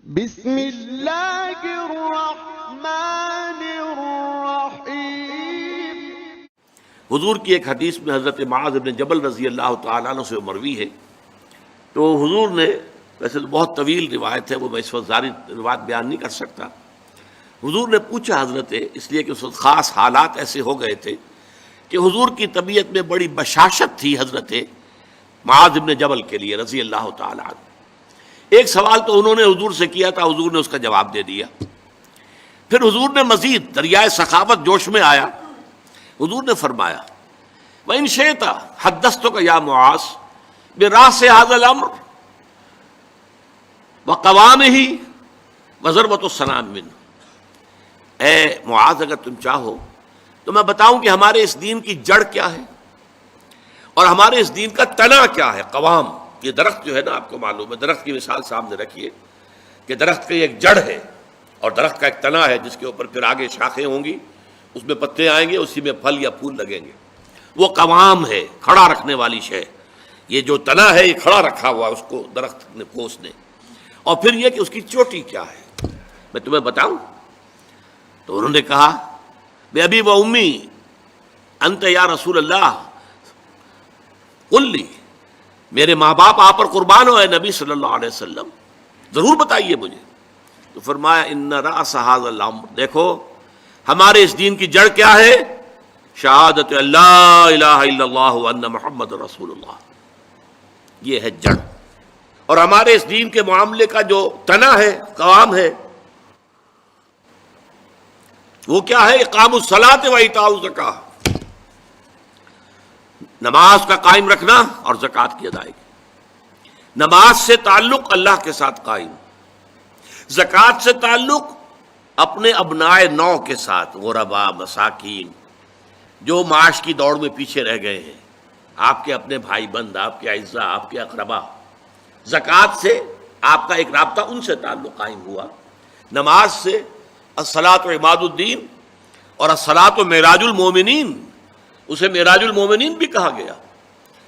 بسم اللہ الرحمن الرحیم۔ حضور کی ایک حدیث میں حضرت معاذ بن جبل رضی اللہ تعالیٰ عنہ سے مروی ہے، تو حضور نے، ویسے تو بہت طویل روایت ہے، وہ میں اس وقت ساری روایت بیان نہیں کر سکتا، حضور نے پوچھا حضرت، اس لیے کہ اس وقت خاص حالات ایسے ہو گئے تھے کہ حضور کی طبیعت میں بڑی بشاشت تھی حضرت معاذ بن جبل کے لیے رضی اللہ تعالیٰ عنہ۔ ایک سوال تو انہوں نے حضور سے کیا تھا، حضور نے اس کا جواب دے دیا۔ پھر حضور نے مزید دریائے سخاوت جوش میں آیا، حضور نے فرمایا وَإِن شِئْتَ حَدَّثْتُكَ يَا مُعَاذ بِرَأْسِ هَذَا الْأَمْرِ وَقَوَامِهِ وَضَرْبَةُ السَّنَامِ مِنْهُ۔ اے معاذ، اگر تم چاہو تو میں بتاؤں کہ ہمارے اس دین کی جڑ کیا ہے اور ہمارے اس دین کا تنا کیا ہے۔ قوام، یہ درخت جو ہے نا، آپ کو معلوم ہے، درخت کی مثال سامنے رکھیے کہ درخت کی ایک جڑ ہے اور درخت کا ایک تنا ہے جس کے اوپر پھر آگے شاخیں ہوں گی، اس میں پتے آئیں گے، اسی میں پھل یا پھول لگیں گے۔ وہ قوام ہے، کھڑا رکھنے والی شے۔ یہ جو تنا ہے یہ کھڑا رکھا ہوا اس کو درخت نے کو اس نے، اور پھر یہ کہ اس کی چوٹی کیا ہے، میں تمہیں بتاؤں؟ تو انہوں نے کہا بے ابی و امی انت یا رسول اللہ قل لی، میرے ماں باپ آپ پر قربان ہو اے نبی صلی اللہ علیہ وسلم، ضرور بتائیے مجھے۔ تو فرمایا ان رأس ھذا الامر، دیکھو ہمارے اس دین کی جڑ کیا ہے؟ شہادت اللہ الہ الا اللہ وان محمد رسول اللہ، یہ ہے جڑ۔ اور ہمارے اس دین کے معاملے کا جو تنا ہے، قوام ہے، وہ کیا ہے؟ اقام الصلاۃ و ایتاء الزکاۃ، نماز کا قائم رکھنا اور زکوٰۃ کی ادائیگی۔ نماز سے تعلق اللہ کے ساتھ قائم، زکوٰۃ سے تعلق اپنے ابناء نو کے ساتھ، غربا، مساکین، جو معاش کی دوڑ میں پیچھے رہ گئے ہیں، آپ کے اپنے بھائی بند، آپ کے اعزاء، آپ کے اقربا، زکوٰۃ سے آپ کا ایک رابطہ ان سے تعلق قائم ہوا۔ نماز سے الصلاۃ عماد الدین، اور الصلاۃ معراج المومنین، اسے معراج المومنین بھی کہا گیا۔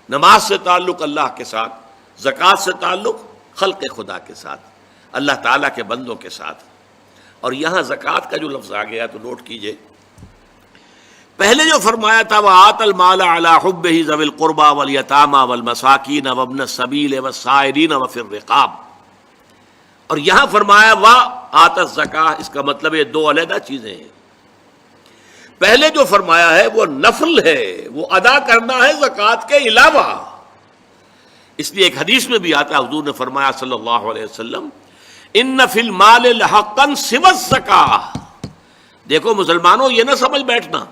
نماز سے تعلق اللہ کے ساتھ، زکوٰۃ سے تعلق خلق خدا کے ساتھ، اللہ تعالیٰ کے بندوں کے ساتھ۔ اور یہاں زکوٰۃ کا جو لفظ آ گیا تو نوٹ کیجئے، پہلے جو فرمایا تھا وَآتَ الْمَالَ عَلَىٰ حُبِّهِ ذَوِي الْقُرْبَىٰ وَالْيَتَامَىٰ وَالْمَسَاكِينَ وَابْنَ السَّبِيلِ وَالسَّائِلِينَ وَفِي الرِّقَابِ، اور یہاں فرمایا وَآتَ الزَّكَاةَ، اس کا مطلب یہ دو علیحدہ چیزیں ہیں۔ پہلے جو فرمایا ہے وہ نفل ہے، وہ ادا کرنا ہے زکوٰۃ کے علاوہ۔ اس لیے ایک حدیث میں بھی آتا ہے، حضور نے فرمایا صلی اللہ علیہ وسلم ان فی المال لحقا سوى الزکاۃ، دیکھو مسلمانوں، یہ نہ سمجھ بیٹھنا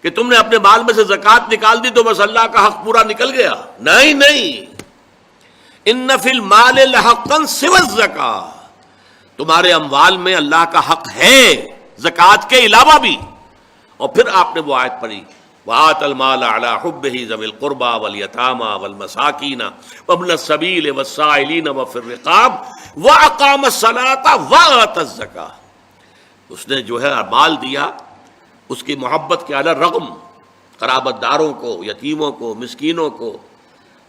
کہ تم نے اپنے مال میں سے زکوٰۃ نکال دی تو بس اللہ کا حق پورا نکل گیا، نہیں نہیں، ان فی المال لحقا سوى الزکاۃ، تمہارے اموال میں اللہ کا حق ہے زکوٰۃ کے علاوہ بھی۔ اور پھر آپ نے وہ آیت پڑھی وَآتَ الْمَالَ عَلَىٰ حُبِّهِ ذَوِي الْقُرْبَىٰ وَالْيَتَامَىٰ وَالْمَسَاكِينَ وَابْنَ السَّبِيلِ وَالسَّائِلِينَ وَفِي الرِّقَابِ وَأَقَامَ الصَّلَاةَ وَآتَى الزَّكَاةَ، اس نے جو ہے مال دیا، اس کی محبت کے علی الرغم قرابت داروں کو، یتیموں کو، مسکینوں کو،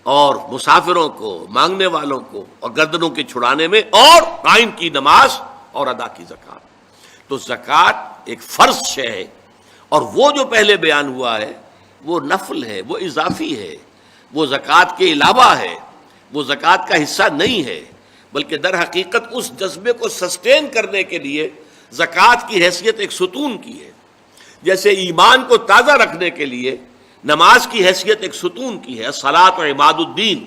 اور مسافروں کو، مانگنے والوں کو، اور گردنوں کے چھڑانے میں، اور قائم کی نماز اور ادا کی زکوٰۃ۔ تو زکوٰۃ ایک فرض شے ہے، اور وہ جو پہلے بیان ہوا ہے وہ نفل ہے، وہ اضافی ہے، وہ زکوٰۃ کے علاوہ ہے، وہ زکوٰۃ کا حصہ نہیں ہے، بلکہ در حقیقت اس جذبے کو سسٹین کرنے کے لیے زکوٰۃ کی حیثیت ایک ستون کی ہے، جیسے ایمان کو تازہ رکھنے کے لیے نماز کی حیثیت ایک ستون کی ہے، الصلاۃ عماد الدین۔